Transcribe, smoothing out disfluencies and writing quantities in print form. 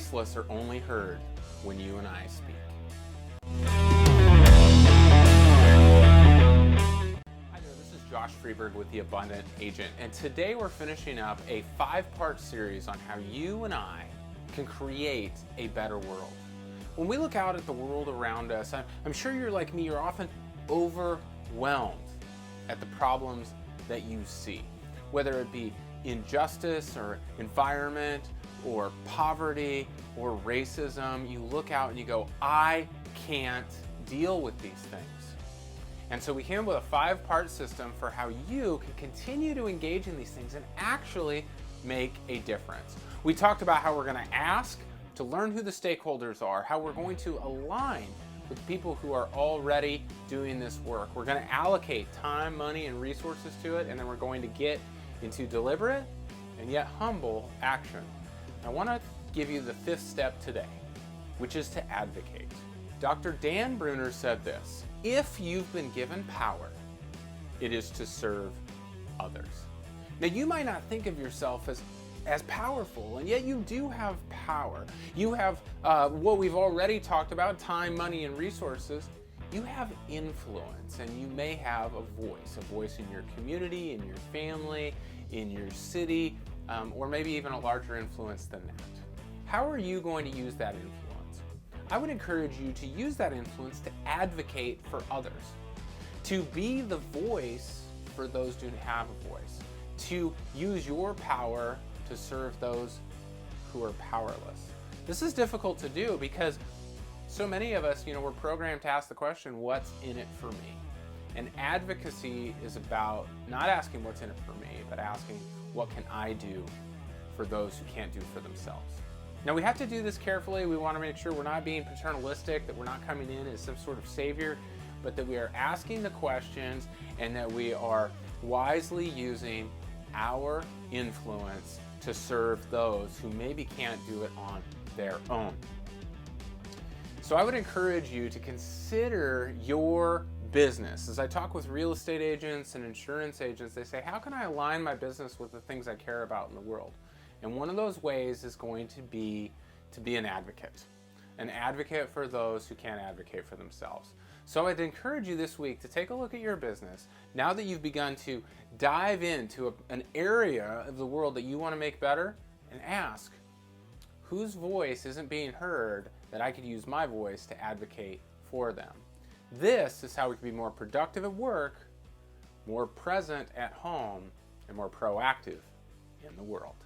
voiceless are only heard when you and I speak. Hi there, this is Josh Friberg with The Abundant Agent, and today we're finishing up a 5-part series on how you and I can create a better world. When we look out at the world around us, I'm sure you're like me, you're often overwhelmed at the problems that you see, whether it be injustice or environment or poverty or racism. You look out and you go, I can't deal with these things. And so we came up with a 5-part system for how you can continue to engage in these things and actually make a difference. We talked about how we're going to ask to learn who the stakeholders are, how we're going to align with people who are already doing this work. We're going to allocate time, money, and resources to it, and then we're going to get into deliberate and yet humble action. I want to give you the 5th step today, which is to advocate. Dr. Dan Brunner said this: if you've been given power, it is to serve others. Now, you might not think of yourself as powerful, and yet you do have power. You have what we've already talked about, time, money, and resources. You have influence, and you may have a voice in your community, in your family, in your city, or maybe even a larger influence than that. How are you going to use that influence? I would encourage you to use that influence to advocate for others, to be the voice for those who have a voice, to use your power to serve those who are powerless. This is difficult to do because so many of us, we're programmed to ask the question, what's in it for me? And advocacy is about not asking what's in it for me, but asking what can I do for those who can't do for themselves. Now, we have to do this carefully. We want to make sure we're not being paternalistic, that we're not coming in as some sort of savior, but that we are asking the questions and that we are wisely using our influence to serve those who maybe can't do it on their own. So I would encourage you to consider your business. As I talk with real estate agents and insurance agents, they say, how can I align my business with the things I care about in the world? And one of those ways is going to be an advocate for those who can't advocate for themselves. So I'd encourage you this week to take a look at your business. Now that you've begun to dive into an area of the world that you want to make better, and ask, whose voice isn't being heard that I could use my voice to advocate for them? This is how we can be more productive at work, more present at home, and more proactive in the world.